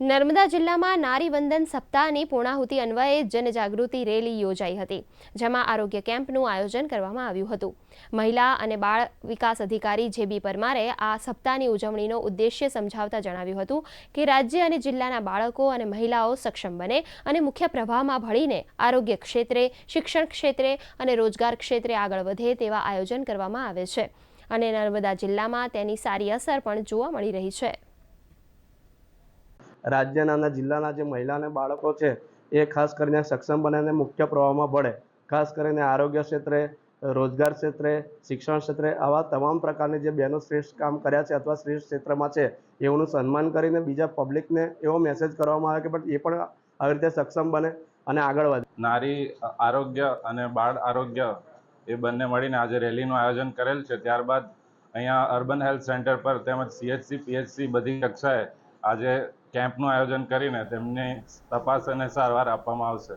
નર્મદા જિલ્લામાં નારી વંદન સપ્તાહની પૂર્ણાહુતિ અન્વયે જનજાગૃતિ રેલી યોજાઈ હતી, જેમાં આરોગ્ય કેમ્પનું આયોજન કરવામાં આવ્યું હતું। મહિલા અને બાળ વિકાસ અધિકારી જે.બી. પરમારે આ સપ્તાહની ઉજવણીનો ઉદ્દેશ્ય સમજાવતા જણાવ્યું હતું કે રાજ્ય અને જિલ્લાના બાળકો અને મહિલાઓ સક્ષમ બને અને મુખ્ય પ્રવાહમાં ભળીને આરોગ્ય ક્ષેત્રે, શિક્ષણ ક્ષેત્રે અને રોજગાર ક્ષેત્રે આગળ વધે તેવા આયોજન કરવામાં આવે છે અને નર્મદા જિલ્લામાં તેની સારી અસર પણ જોવા મળી રહી છે। રાજ્યના અને જિલ્લાના જે મહિલા અને બાળકો છે એ ખાસ કરીને સક્ષમ બને અને મુખ્ય પ્રવાહમાં ભળે, ખાસ કરીને આરોગ્ય ક્ષેત્રે, રોજગાર ક્ષેત્રે, શિક્ષણ ક્ષેત્રે આવા તમામ પ્રકારની જે બહેનો શ્રેષ્ઠ કામ કર્યા છે અથવા શ્રેષ્ઠ ક્ષેત્રમાં છે એઓનું સન્માન કરીને બીજા પબ્લિકને એવો મેસેજ કરવામાં આવે કે પણ એ પણ આવી રીતે સક્ષમ બને અને આગળ વધે। નારી આરોગ્ય અને બાળ આરોગ્ય એ બંને મળીને આજે રેલીનું આયોજન કરેલ છે। ત્યારબાદ અહીંયા અર્બન હેલ્થ સેન્ટર પર તેમજ CHC, PHC બધી કક્ષાએ આજે કેમ્પનું આયોજન કરીને તેમને તપાસ અને સારવાર આપવામાં આવશે।